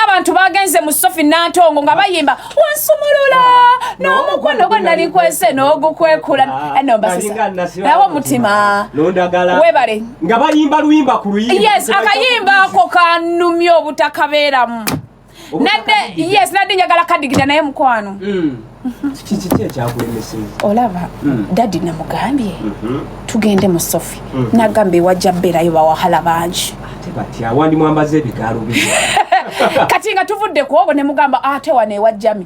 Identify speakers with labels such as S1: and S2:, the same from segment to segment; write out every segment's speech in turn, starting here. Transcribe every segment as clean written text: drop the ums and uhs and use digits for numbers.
S1: abantu bagenze mu Sophie Nantongo nga bayimba wansumulula n'omukono gwe nali kwese n'ogukwekula enombasisa nawo mutima
S2: londagala
S1: webale
S2: nga bayimba luyimba ku luyimba
S1: yes akayimba ako kanumye obutakabeeramu nadde njagala kadigida naye mukwano
S2: kiki kyakulemeseza
S1: olaba daddy namugambye tugende mu Sophie nagambe wajja berayo bawahala bangi
S2: ate bati awandi mwambaze ebigaalo bino
S1: kati nga tuvudde ku obwo ne mugamba ate wane ewajjami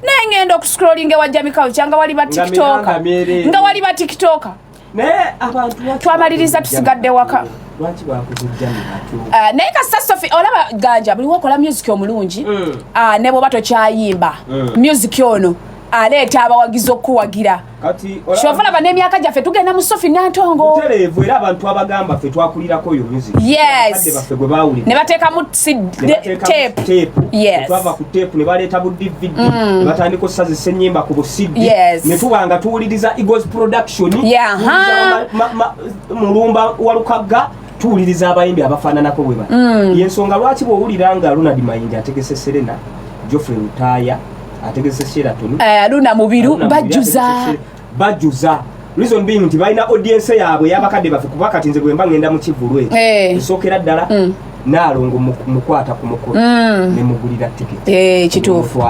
S1: naye ngenda okuscrolling ewajjami kawo kyanga wali ba tiktoka nga wali ba tiktoka
S2: naye abantu
S1: twamaliriza tusigadde waka
S2: lwaki bakuzujjami batu
S1: naye kasita Sophie olaba ganja buli wakola music omulungi ne bwoba tokyayimba music ono aleeta abawagizi okuwagira
S2: kati
S1: shofala n'emyaka gyaffe tugenda mu Sophie Nantongo
S2: televu era abantu abagamba ffe twakulirako yo music
S1: yes
S2: baffe gwe baawulira
S1: ne bateekamu tape yes
S2: twava ku tape ne baleeta bu DVD ne batandika osazisa ennyimba ku bu CD ne tuba nga tuwuliriza Eagles Production mulumba walukagga tuwuliriza abayimbi abafaananako bwe bati yensonga lwaki bw'owulira nga Ronald Mayinja ategese Serena Geoffrey Lutaya ategese Sheraton
S1: Luna Mubiru
S2: bajuza reason being nti balina audience yaabwe yabakadde bafe kuba kati nze bwemba ngenda mu Kivulwe esookera ddala naalongo mukwata ku mukono ne mugulira ticket
S1: kituufu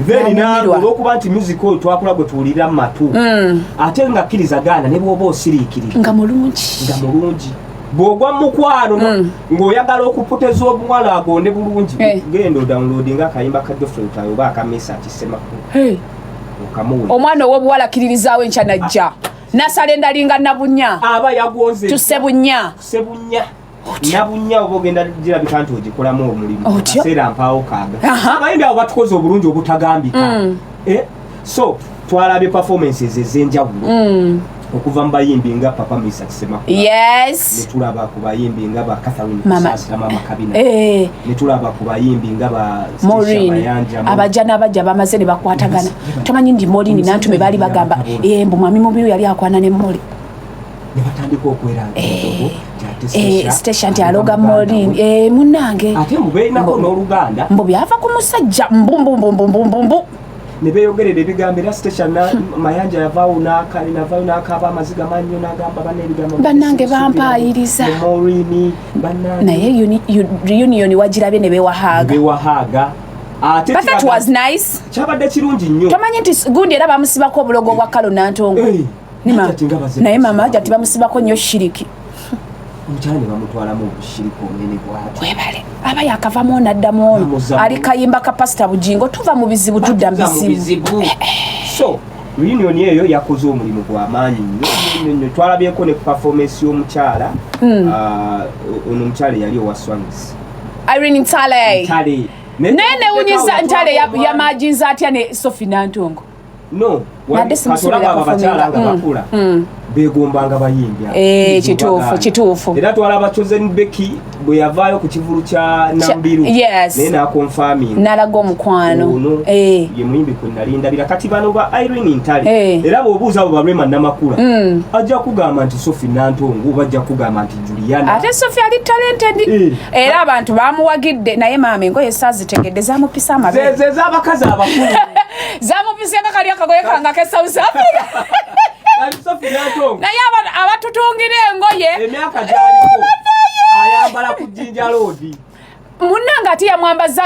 S2: then nange olw'okuba nti music oyo twakula gwe tuwulira mu matu ate nga kkiriza gaana ne bw'oba osiriikirira
S1: nga mulungi
S2: bw'ogwa mukwano ng'oyagala okupoteza obuwala agonde bulungi genda odownloadinga akayimba ka Geoffrey Lutaya oba akamesa kisemakulu okamuwulira
S1: omwana ow'obuwala kiririzaawo enkya najja nasala endalinga nabunya
S2: aba yagonze
S1: tusebunya
S2: nabunya oba ogenda girabika nti ogikolamu omulimu kaseera mpaawo kaaga abayimbi abo batukoze obulungi obutagambika so twalabye performances ez'enjawulo okuva mu bayimbi nga Papa Misa Kisemakula ne tulaba ku bayimbi nga ba Catherine Kusasa Mama Kabina ne tulaba ku bayimbi nga ba
S1: Maureen abajja n'abajja bamaze ne bakwatagana tomanyi ndi Maureen nantume bali bagamba mbu mwami Mubiru yali akwana ne Moli
S2: ne batandika okweranga
S1: station ti aloga Maureen munnange
S2: ate mubeinako n'Oluganda
S1: mbu byava ku musajja mbu
S2: ne beeyogerera ebigambo era station Mayanja yavaawo n'akaaba amaziga mannyo n'agamba banneebigambo
S1: bannange bampaayiriza naye reunion wagirabye ne bewahaaga ate but that was nice
S2: kyabadde kirungi nnyo
S1: tomanyi nti gundi era bamusibako obulogo bwa Kalo Nantongo naye mama jati bamusibako nnyo shiriki
S2: omukyala ne bamutwalamu obushiriko onene bwati
S1: webale aba yakavamu n'addamu ono ali kayimba ka Pastor Bujingo tuva mu bizibu tudda mu bizibu
S2: so reunion eyo yakoze omulimu gw'amaanyi nnyo twalabyeko ne performance y'omukyala ono omukyala yali owa Swangis
S1: Irene Ntale nene unyiza Ntale yamajinza atya ne Sophie Nantongo
S2: no katolaba abakyala nga bakula begombanga bayimbi
S1: kituufu
S2: era twalaba Chosen Becky bwe yavaayo ku kivulu kya Nambiru naye nakonfirming
S1: nalaga omukwano
S2: ye muyimbi kwe nali ndabira kati bano ba Irene Ntale era bw'obuuza abo balwema Namakula ajja kugamba nti Sophie Nantongo oba ajja kugamba nti Juliana
S1: ate Sophie ali talented era abantu bamuwagidde naye maama engoye saazitegedde zamupisa amabere
S2: z'abakazi abakulu
S1: zamupisa akakali akagoye kanga ke South Africa naye abatutungira engoye
S2: emyaka gyaliko ayambala ku Jinja Road
S1: munnange ati yamwambaza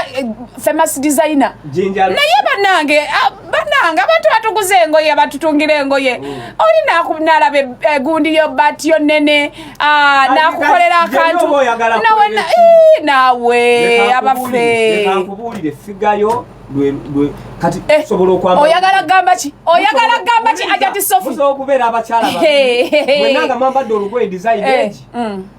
S1: famous designer naye bannange abantu batuguze engoye batutungira engoye oli nalaba egundi yobbati yonnene nakukolera akantu nawe abaffe
S2: nkubuulire figayo kati sobola okwamba
S1: oyagala gamba ki ajati Sophie
S2: okubeera abakyala bwenanga mwambadde olugoye design egi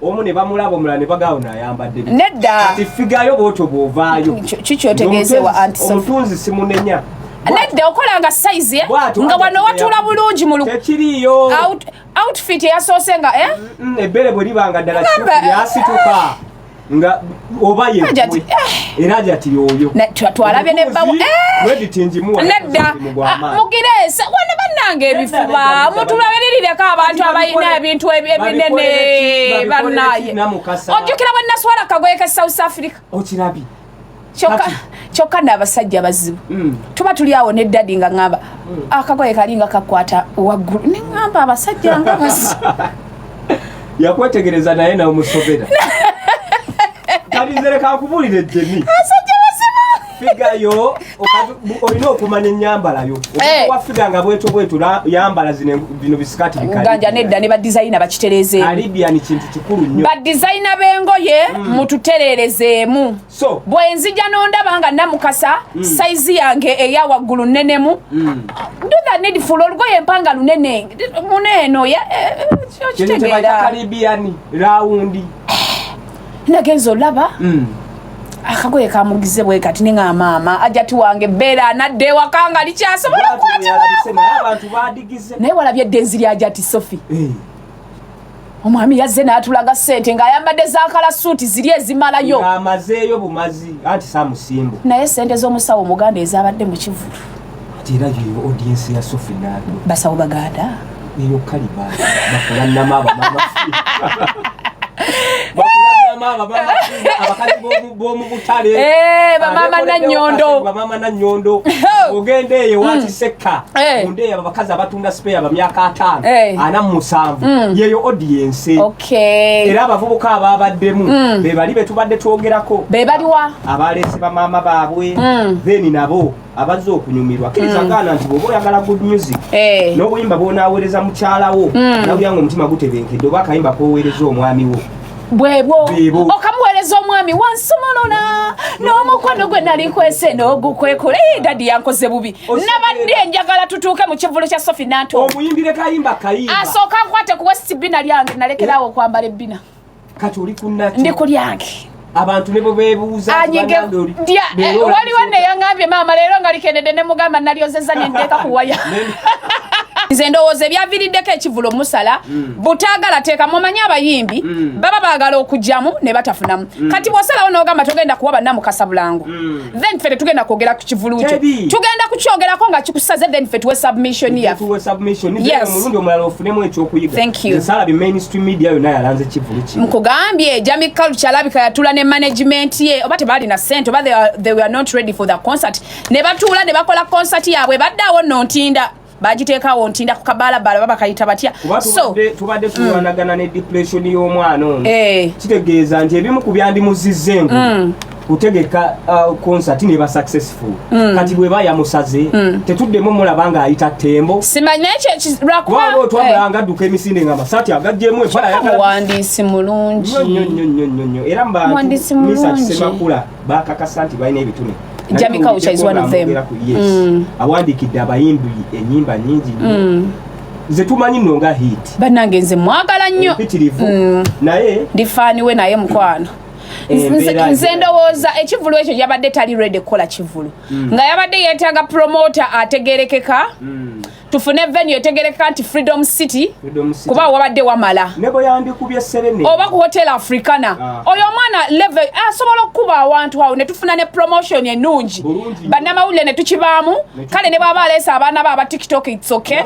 S2: omu ne bamulaba omulala ne bagaawo nayambadde
S1: nedda
S2: kati figayo bwotyo bw'ovaayo
S1: kikyotegeezewa anti Sophie
S2: omutunzi simunenya
S1: nedda okolanga size nga wano watula bulungi mu
S2: tekiriyo
S1: outfit eyasoose nga
S2: ebbere bwe libanga ddala yasituka nga oba ye era jati yoyo
S1: twalabye ne bawo nedda mugirese wana bannange ebifuba mutulabirireko abantu abayina ebintu ebinene bannaye ojjukira bwe naswala kagoye ke South Africa
S2: okirabi
S1: kyokka n'abasajja bazibu tuba tuli awo ne daddy nga ngamba akagoye kalinga kakwata waggulu ne ngamba abasajja nga basi
S2: yakwetegereza naye nawe musobera kalizere kakubulire Jemmy figayo olina okumanya ennyambalayo wafiga nga bwetu yambala bino bisikati
S1: ganja nedda ne badizayina bakitereeze
S2: Arabian kintu kikulu nnyo
S1: badizayina b'engoye mututereerezeemu
S2: so
S1: bwe nzija n'ondaba nga namukasa saizi yange eya waggulu nnenemu do that needful olugoye empanga lunene muneeno
S2: kitegeera Arabian rawundi
S1: nagenza olaba akagoye kamugize bwe kati ninga maama ajati wange bera nadde wakanga likyasobola kwatibwa
S2: abantu badigize
S1: naye walabye denzi lya ajati Sophie omwami yazze n'atulaga ssente ng'ayambadde zaakala suuti ziri ezimalayo
S2: amazeeyo bumazi anti samusimbu
S1: naye ssente z'omusawo omuganda ezabadde mu kivulu
S2: ati era yeyo audience ya Sophie nado
S1: basawo baganda
S2: eyo kaliba bakola namaba mama abakazi bomu butale bamama na nyondo ogende eyo wati seka onde abakazi abatunda spare abamyaka 5 ana musanvu yeyo audience era abavubuka ababaddemu be bali betubadde twogerako
S1: be baliwa
S2: abalesi bamama baabwe then nabo abazo okunyumirwa kirizagana nti bobo yagala good music n'obuyimba bw'onaaweereza mukyalawo nawulyango omutima gutebenkedde oba akayimba k'oweereza omwami wo
S1: bwebo okamuweereza omwami wansumulula n'omukono gwe nali nkwese n'ogukwekula dadi yankoze bubi nabadde njagala tutuuke mu kivulu kya Sophie Nanto
S2: omuyimbire kayimba
S1: asooka nkwate ku West bina lyange nalekerawo okwambala ebbina
S2: kati oli kunnaki
S1: ndi ku lyange
S2: abantu nebo beebuuza
S1: waliwo neyaŋambye maama leero nga likenedde ne mugamba nalyozeza nendeeka ku waya nze ndowooza ebyaviiriddeko ekivulo musala butaagala teeka mumanyi abayimbi baba baagala okugyamu ne batafunamu kati bw'osalawo n'ogamba togenda kuwa bannamukasa bulangu then ffe tetugenda kwogera ku kivulu kyo tugenda kukyogerako nga kikusaze then ffe tuwe submission yaffe
S2: omulundi omulala ofunemu ekyokuyiga nsalabye mainstream media yonna yalanze ekivulu kino
S1: nkugambye Jamie Culture alabika yatula ne management ye oba tebalina ssente oba they were not ready for the concert ne batuula ne bakola concert yaabwe baddeawo nno ntinda bagiteekawo ntinda ku kabalabala baba kayita batya
S2: so tubadde tulwanagana ne depression y'omwana ono kitegeeza nti ebimu ku byandimuzizza enku kutegeka concert ne ba successful kati bwe bayamusaze tetuddemu mulaba nga ayita tembo
S1: simanyi
S2: lwakuba twabulanga adduka emisinde nga masati agajjemu empala
S1: yamuwandiisi mulungi
S2: era mbamisa kisemakula bakakasa nti balina ebitune
S1: Jamie Culture is one of them.
S2: Yes. Awandikidde abayimbi ennyimba nnyingi nze tumanyi nno nga hit
S1: bannange nze mwagala nnyo
S2: naye
S1: ndifaaniwe naye mukwano nze ndowooza ekivulu ekyo yabadde tali ready kukola kivulu nga yabadde yeetaaga promoter ategerekeka tufune venue etegerekeka nti Freedom City kuba wabadde wamala
S2: nebo yandikubye Serene
S1: oba ku Hotel Africana oyo omwana level asobola okuba awantu awo ne tufuna ne promotion ennungi bannamawulire ne tukibaamu kale ne bwaba aleesa abaana ba TikTok it's okay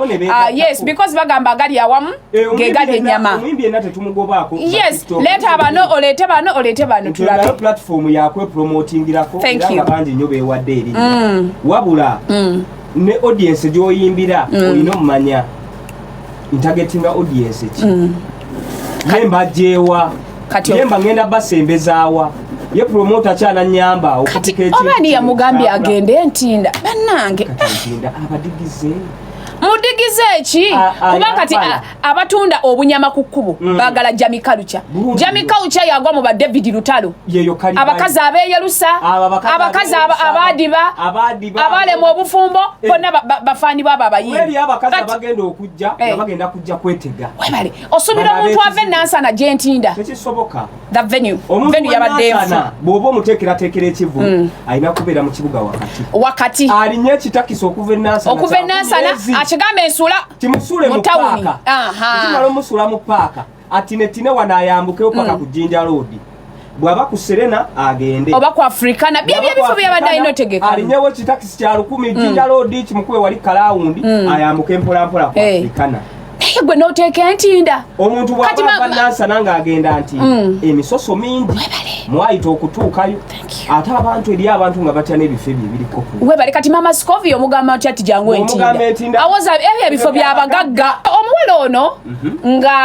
S1: yes because bagamba gali awamu gegali ennyama yes leeta bano oleete bano
S2: tulabe platform yakwe promotingirako era bangi nnyo beewadde eri wabula ne audience gyoyimbira olina omumanya targeting audience ki yemba jewa yemba ngenda basembezaawa ye promoter kyana nyamba okupika ekintu
S1: oba ni yamugambye agende ntinda bannange
S2: abadigize
S1: mudigize eki kuba kati abatunda obunyama ku kkubo baagala Jamie Culture yagwa mu ba David Lutalo abakazi abeeyerusa abakazi abadiba abalemu obufumbo bonna bafaani baba abayimbi
S2: abakazi abagenda okujja bagenda kujja kwetega
S1: webale osubira omuntu ave nansana gyentinda
S2: tekisoboka
S1: that venue yabadde enfu
S2: bw'oba omuteekerateekera ekivu alina kubeera mu kibuga wakati alinye ekitakisa okuva enansana
S1: akigambe ensula
S2: timusule mu paaka kimala omusula mu paaka atinetine wanayambukeyo paka ku Jinja Road bwaba ku Serena agende
S1: oba ku Africana byebifo byabadde alina otegeka
S2: alinyewo kitakisi kya 10 Jinja Road kimukube wali kalawundi ayambuke mpola ku Africana
S1: naye gwe noteeka entinda
S2: omuntu bw'aba nansa nanga agenda nti emisoso mingi mwayita okutuukayo ate abantu eri abantu nga batya n'ebifo ebyo ebiriko
S1: webale kati mama Scovia omugamba nti ati jangu entinda awoza ebyo ebifo by'abagagga omuwala ono nga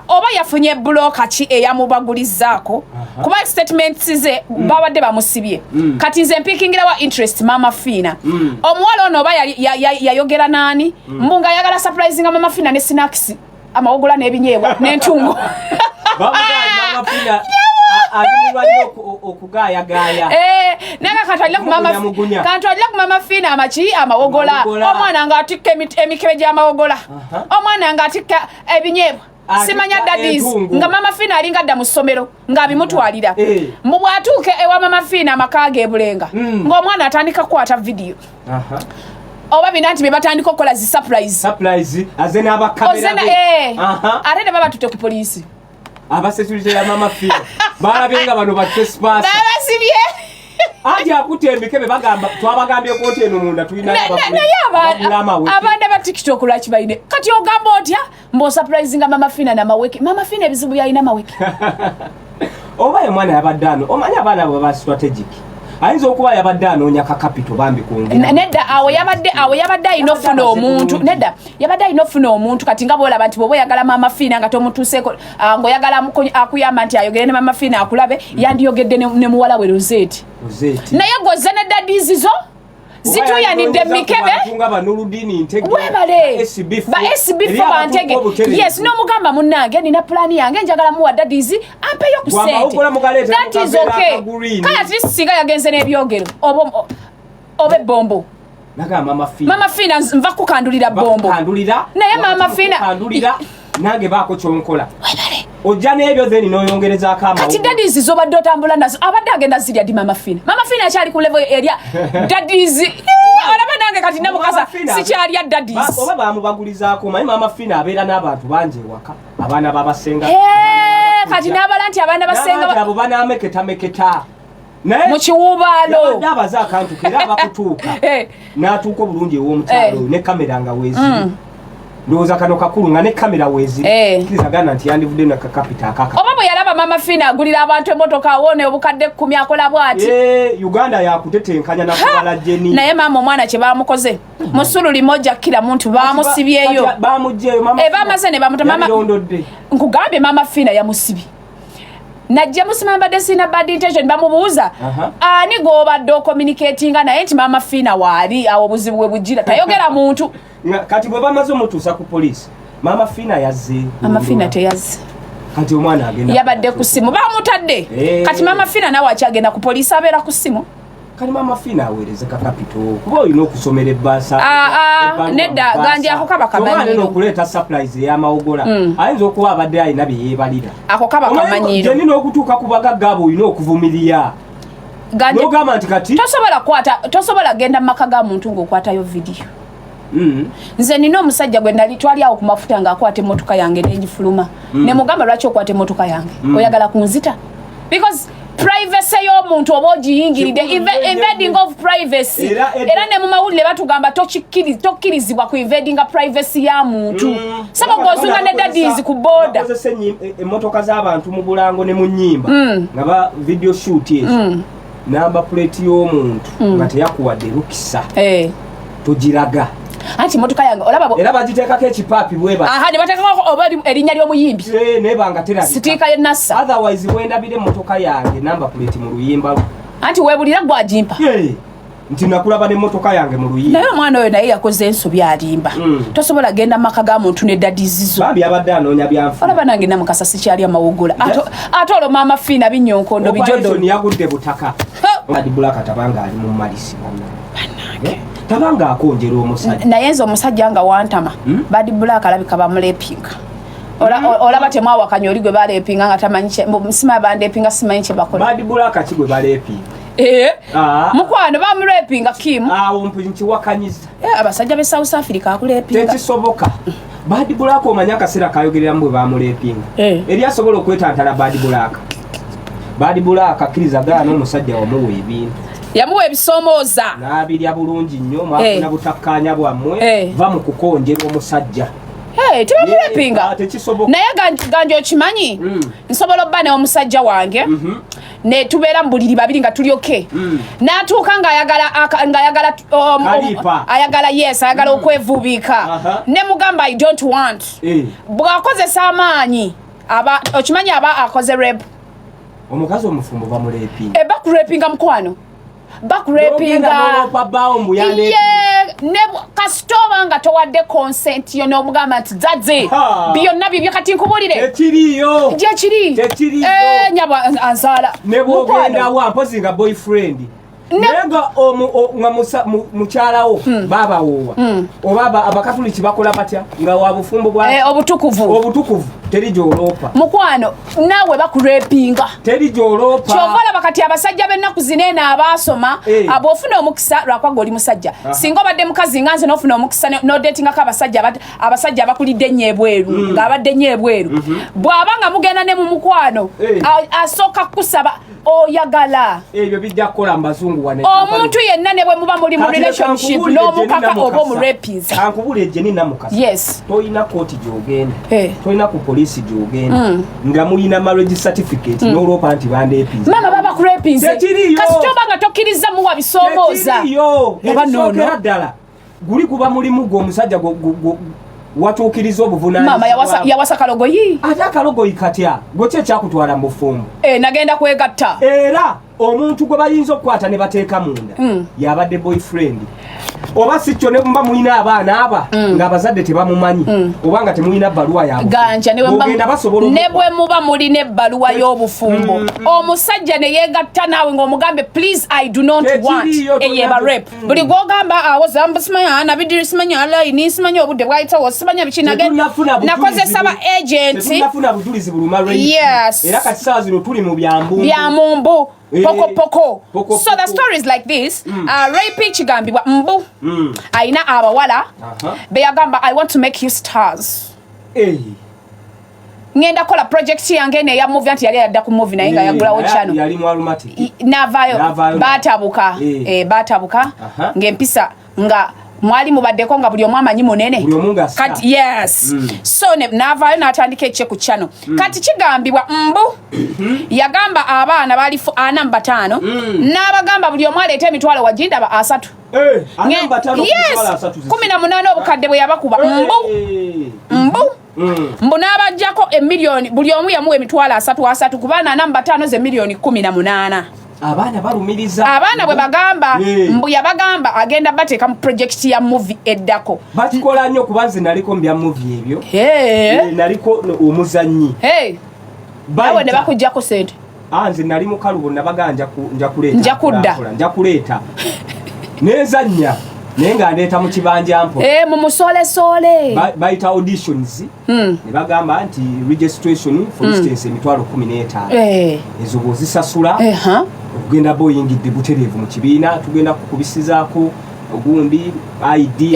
S1: oba yafunye buloka ki eyamubagulizaako kuba statements ze babadde bamusibye kati nze mpikingira wa interest mama Fina omuwala ono oba yayogera nani mbunga yagala surprising mama Fina ne snacks amawogola n'ebinyeebwa n'entungo
S2: mama Fina alimulwanyo okugayagaya
S1: nanga katwalira ku mama Fina amachi amawogola omwana nga atikka emikebe gy'amawogola omwana nga atikka ebinyeebwa simanya daddies nga mama Fina alinga adda mu ssomero ng'abimutwalira mu bwatuuke ewa mama Fina amakage ebulenga ng'omwana atandika kukwata video oba bina nti bebatandika okukola zi surprise
S2: aze n'abakamera
S1: ate ne baba tutte ku poliisi
S2: abasecurity ya mama Fina balabenga bano ba trespass
S1: babasibye
S2: aje akutte emikebe bagamba twabagambye kote eno munda tulina
S1: abanda ba TikTok lwaki bayine kati ogamba otya mbo surprising mama Fina na maweki mama Fina ebizibu yalina maweki
S2: oba ye mwana yabaddano omanya abana abo ba strategic ayinza okuba yabadde anoonya ka capital bambi kwongera
S1: nedda awo yabadde inofuna omuntu nedda yabadde inofuna omuntu kati nga bolaba nti bwoba oyagala mama Fina nga tomutuuseeko ng'oyagala akuyamba nti ayogere ne mama Fina akulabe yandiyogedde ne muwala we Rosette naye gozze ne daddies zo zituyanidde mikebe webale ba SB fo bantege yes n'omugamba munnange nina plani yange njagala muwa daddies ampeyo ku sente that is okay kaya tisinga yagenze n'ebyogero obe bombo mama Fina nva kukandulira bombo naye mama Fina
S2: nange baako kyonkola ojja n'ebyo then n'oyongereza akama
S1: kati daddies zobadde otambula nazo abadde agenda zirya di mama Fina akyali ku level erya daddies olaba nange kati namukasa sikyalya daddies
S2: oba bamubagulizaako manyi mama Fina abeera n'abantu bangi ewaka abaana babasenga
S1: kati n'abala nti abaana basenga
S2: abo banaameketameketa
S1: mu kiwubaalo
S2: abaze akantu kera abakutuuka n'atuuka obulungi ew'omukyalo ne kamera nga weeziri ndowooza kano kakulu nga ne kamera weeziri kirizagana nti yandivudde na kakapita akaka
S1: oba bwe yalaba mama Fina agulira abantu emotoka awone obukadde 10 akola bw'ati
S2: Uganda yakutetenkanya nakubala jeni
S1: naye maama omwana kye bamukoze musulu limoja kila muntu bamusibyeyo
S2: bamugjeyo mama
S1: bamaze ne bamuta mama nkugambye mama Fina yamusibi najja musimamba desina bad intention bamubuuza ani gobadde communicating naye nti mama Fina waali awo buzibu bwe bujira tayogera muntu
S2: kati bwe bamaze omutuusa ku poliisi mama Fina yazze
S1: mama Fina teyazze
S2: kati omwana agenda
S1: yabadde ku simu bamutadde kati mama Fina nawe akyagenda ku poliisi abeera ku simu
S2: kali mama Fina aweereze ka capital kuba olina okusomera ebbasa
S1: nedda ganja ako kaba kamanyiro
S2: okuleeta surprise ey'amawogola ayinza okuba abadde alina bye yeebalira
S1: ako kaba kamanyiro
S2: jenina okutuuka ku bagagga abo olina okuvumirira n'ogamba nti kati
S1: tosobola genda mu maka ga muntu ng'okwatayo vidiyo nze nina omusajja gwe nali twali awo ku mafuta ng'akwata emmotoka yange n'egifuluma ne mugamba lwaki okwata emmotoka yange oyagala kunzita because privacy y'omuntu oba ogiyingiridde invading of privacy era ne mu mawulire batugamba tokkirizibwa ku invading privacy ya muntu saba gozunga ne daddies ku boda
S2: emmotoka z'abantu mu bulango ne mu nnyimba nga ba video shoot ezo namba plate y'omuntu nga teyakuwadde lukisa togiraga
S1: anti motoka yange olaba
S2: era bagiteekako ekipaapi bweba
S1: ne bateekako oba erinnya ly'omuyimbi
S2: nebanga terabika
S1: sitiika y'ennassa
S2: otherwise bwendabira emmotoka yange namba plate mu luyimba
S1: anti weebulira gwagimpa
S2: nti nakulaba n'emmotoka yange mu luyimba
S1: naye omwana oyo naye yakoze ensobi alimba tosobola genda mu maka ga muntu ne daddies zo
S2: bambi abadde anoonya byanfu
S1: olaba nange namukasa sikyali amawogola ate olwo mama Fina binyonkondo bijodo
S2: yagudde butaka Bad Black tabanga ali mu malisi tabanga akonjera omusajja
S1: naye nze omusajja nga wantama Bad Black alabika bamulepinga olaba temwawakanya oli gwe balepinga nga tamanyi musima bandepinga simanyi kye bakola
S2: Bad Black ki gwe balepinga
S1: mukwano bamulepinga Kim
S2: awo nkiwakanyiza
S1: abasajja be South Africa akulepinga
S2: tekisoboka Bad Black omanya akaseera kayogereramu bwe bamulepinga eri asobola okwetantala Bad Black akkirizagana n'omusajja wamuwa ebintu
S1: yamuwa ebisomooza
S2: n'abirya bulungi nnyo mwafuna butakkaanya bwammwe va mu kukonjera omusajja
S1: tebamurepinga naye ganja okimanyi nsobola obba n'omusajja wange ne tubeera mu buliri babiri nga tulyoke n'atuuka ayagala okwevubiika ne mugamba I don't want bw'akozesa amaanyi okimanyi aba akoze rep
S2: omukazi omufumbo bamulepinga
S1: bakurepinga mukwano bakurepinga ne kasitoba nga towadde consent yo n'omugamba nti zadze byonna bibyo kati nkubulire gyekiri nyaba anzaala
S2: ne bwogenda wa mpozi nga boyfriend nenga mukyalawo babawoowa oba abakatuliki bakola batya nga wabufumbo bwa obutukuvu teri gyoloopa
S1: mukwano naawe bakurepinga
S2: teri gyoloopa
S1: kyovala bakati abasajja b'ennaku zineeno abaasoma ab'ofuna omukisa lwakwaga oli musajja singa obadde mukazi nga nze n'ofuna omukisa n'odeetingako abasajja abakulidde ennyo ebweru ng'abadde nnyo ebweru bw'aba nga mugenda ne mu mukwano asooka kusaba oyagala
S2: ebyo bijja kukola mbazungu wane
S1: omuntu yenna ne bwe muba muli mu relationship n'omukaka oba omurepinza
S2: kankubula ejjeni namukasa
S1: yes
S2: toyina kooti gy'ogenda toyina ku polisi gy'ogenda nga mulina marriage certificate n'olwopa nti bandeepinza
S1: mama baba kurepinze kasitoba nga tokkiriza muwa bisoomooza
S2: ekisookera ddala guli kuba mulimu gw'omusajja watuukiriza obuvunaanyizibwa
S1: mama yawasa kalogoyi
S2: ate akalogoyi katya gwe ki ekyakutwala mu bufumbo
S1: nagenda kwegatta
S2: era omuntu gwe bayinza okukwata ne bateeka munda yabadde boyfriend oba si kyo ne mba mulina abaana aba ng'abazadde tebamumanyi oba nga temulina bbaluwa
S1: ganja ne bwe muba mulina ebbaluwa y'obufumbo omusajja ne yeegatta naawe ng'omugambe please I do not want eyeba rep buli gw'ogamba awo zamba simanya nabidiri simanya layini simanya obudde bwayitawo simanya biki nakozesa ba agenti
S2: tetunafuna bujulizi buluma
S1: yes
S2: era kati saawa zino tuli mu
S1: byambumbu poko. So the story is like this. Rape kigambibwa mbu aina abawala beyagamba I want to make you stars. Ngenda kola project yange ne ya movie anti yali yadda ku movie naye nga yagulawo channel.
S2: Yali mu aromatic.
S1: Navayo batabuka ngempisa nga mwali mubaddeko nga buli omu amanyi munene kati yes so navayo n'atandika ekye ku channel kati kigambibwa mbu yagamba abaana bali 45 n'abagamba buli omu aleeta emitwalo wagindaba 3 yes 18 obukadde bwe yabakuba mbu n'abajjako emiliyoni buli omu yamuwa emitwalo 3 ku baana 45 ze miliyoni 18
S2: abaana balumiriza
S1: abaana bwe bagamba mbu yabagamba agenda bateeka mu project ya movie eddako
S2: bakikola nnyo kuba nze naliko mu bya movie ebyo naliko omuzannyi
S1: nawe ne bakuggyako sente
S2: nze nali mu kalubo nabaganja nja kuleeta nezannya naye nga ndeeta mu kibanja mpo
S1: mu musolesoole
S2: bayita auditions ne bagamba nti registration for instance emitwalo 15 ezo bwozisasula okugenda boyingidde butereevu mu kibiina tugenda kukubisizaako ogundi ID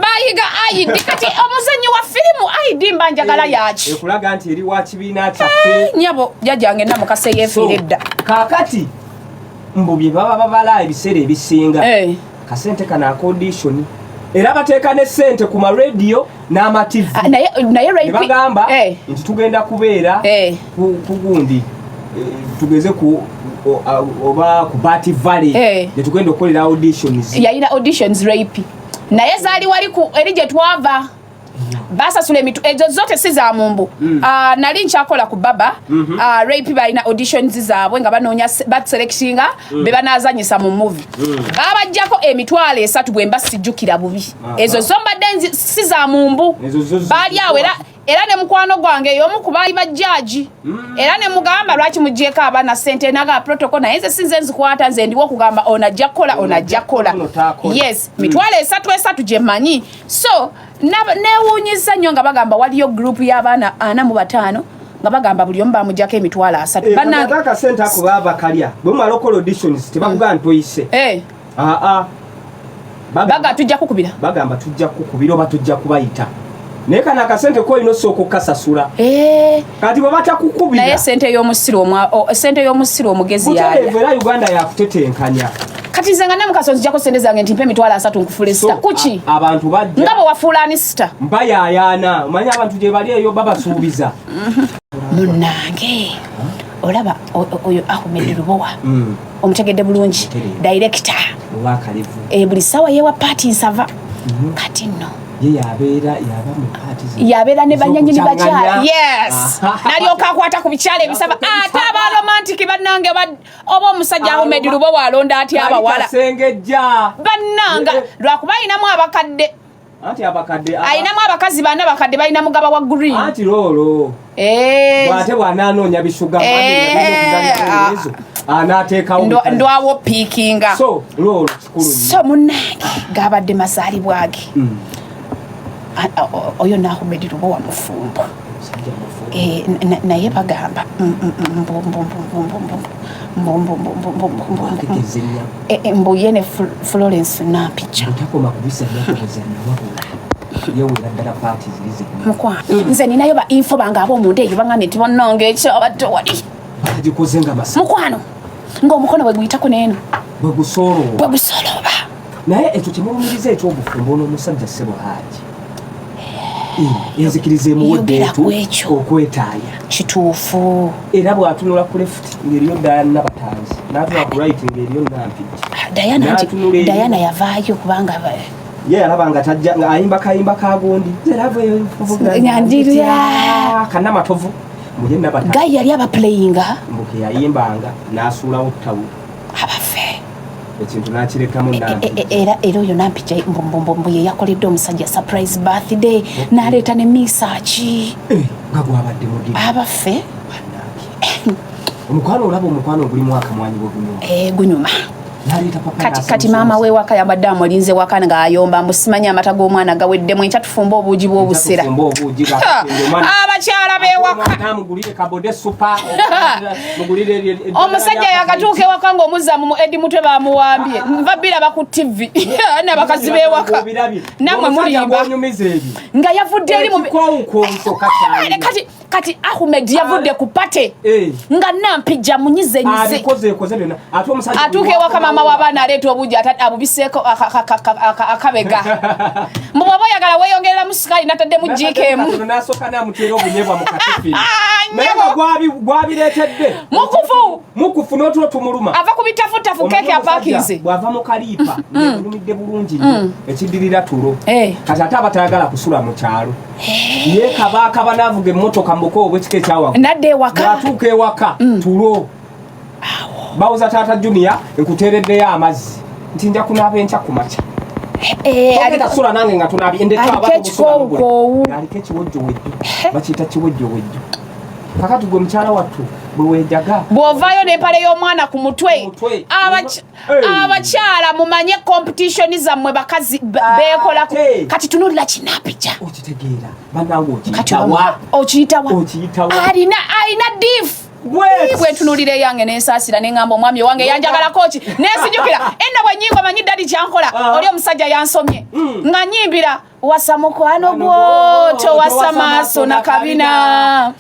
S1: bayiga ID kati omuzannyi wa firimu ID mbanjagala yaki
S2: ekulaga nti eri wa kibiina kyaffe
S1: nyabo jjajjange namukase yeefiiredda
S2: kaakati mbu bye baba babala ebiseera ebisinga kasente kana condition era bateeka ne sente ku ma radio n'ama TV
S1: naye
S2: bagamba nti tugenda kubeera ku gundi tugeze ku oba ku Bati Valley ne tugenda okukolera auditions
S1: yayina auditions rape naye zaali wali ku eri gye twava basasula emitu ezo zote si za mumbu nali nkyakola ku baba rape balina auditions zaabwe nga banoonya baselectinga be banazanyisa mu movie babajjako emitwalo 3 bwe mba sijjukira bubi ezo zombadde si za mumbu baali awo era ne mukwano gwange y'omu ku baali bajjaaji era ne mugamba lwaki muggyeko abaana ssente naga protocol naye nze sinze nzikwata nze ndiwo okugamba onajja kukola yes mitwalo 3 gye mmanyi so newuunyiza nnyo nga bagamba waliyo group y'abaana 45 nga bagamba buli omu bamuggyako emitwalo 3
S2: bannange akasente ako baba kalya bwe mumala okola auditions tebakugamba ntoyise
S1: baga tujja kukubira
S2: bagamba tujja kukubira oba tujja kubayita naye kana akasente koolina osooka okukasasula kati bwe batakukubira
S1: naye sente y'omusiru omugezi
S2: yaera Uganda yakutetenkanya
S1: kati nze nga namukasonzi jako sente zange nti mpe emitwalo 3 nkufule sita kuki
S2: abantu bajja
S1: nga bwe wafuulani sita
S2: mbayayana omanyi abantu gye bali eyo babasuubiza
S1: munnange olaba oyo Ahmed Lubowa omutegedde bulungi director buli ssaawa yewa paati nsava kati nno yabeera ne banyanyini bakyala yes nalyoka akwata ku bikyala ebisaba ate abalomantiki bannange oba omusajja Ahmed Lubowa alonda atya abawala bannanga lwakuba ayinamu abakadde ayinamu abakazi bana bakadde balina mugaba wa green
S2: anti lolo bwate bwananoonya bisuga anateekawo
S1: ndwawo piikinga
S2: so lolo kikulu
S1: so munnange gabadde mazaalibwage oyo Ahmed Lubowa mufumbo naye bagamba mbuyene Florence Nampija nze ninayo ba info banga ab'omuntu eyo bangambye nti bonnange ekyo abadde wali mukwano ng'omukono bwe guyitako n'eno bwe gusolooba
S2: naye ekyo kimulumiriza eky'obufumbo n'omusajja Ssebo Hajji enzikiriza emuwoddeetu okwetaaya
S1: kituufu
S2: era bw'atunula ku left ng'eriyo Diana Nabatanzi n'atunula ku right ng'eriyo Nampija
S1: Diana yavaayo kubanga
S2: ye alaba nga tajja nga ayimba kayimba kagondi zeraveyo kanamatovu muje Nabatanzi
S1: gayi yali abaplayinga
S2: mbuke yayimbanga n'asuulawo ttabu
S1: abafe
S2: ekintu n'akirekamu
S1: era oyo Nampija mbombo ye yakoledde omusajja surprise birthday n'aleeta ne misaki
S2: nga gwabadde mudi
S1: abafe
S2: omukwano olaba omukwano ogulimu akamwanyi bwe
S1: gunyuma kati maama we waka yabadde amulinze waka ng'ayomba mbusimanyi amata g'omwana gaweddemu enkya tufumba obuugi bw'obusera abakyala b'ewaka omusajja yakatuuka ewaka ng'omuzza mu Edi Mutwe bamuwambye nva biraba ku TV n'abakazi b'ewaka nammwe mulimba nga yavudde eri kati Ahmed yavudde ku pate nga Nampija munyizenyize atuuka ewaka maama w'abaana aleeta obuugi abubiseeko akabega mbw'oba oyagala weeyongereramu sikaali nataddemu jiikeemu
S2: gwabireetedde mukufu n'otulo tumuluma
S1: ava ku bitafutafu keeke apaakinze
S2: bw'ava mu kaliipa ng'egulumidde bulungi ekiddirira tulo kati ate abatayagala kusula mu kyalo ye kabaakaba n'avuga emmotoka muko obwekika ekyawaggulu
S1: nadde ewaka
S2: atuuka ewaka tulo bawuza taata Junior nkuteereddeyo amazzi nti nja kunaaba enkya ku makya tasula nange nga tunaabye
S1: aliko
S2: ekiwojjo wejjo bakiyita kiwojjo wejjo kakati gwe mukyala wattu bwe weejaga
S1: bw'ovaayo n'empale y'omwana ku mutwe abakyala mumanye competition zammwe bakazi beekolako kati tunuulira Nampija
S2: okitegeera bannange
S1: okiyitawa alina difu bwetunuulira eyange nensaasira neŋŋamba omwami wange yanjagalako ki nesijukira enna bwe nyimba manyi ddali kyankola oli omusajja yansomye nga nyimbira wasa mukwano gwo towasa maaso na kabina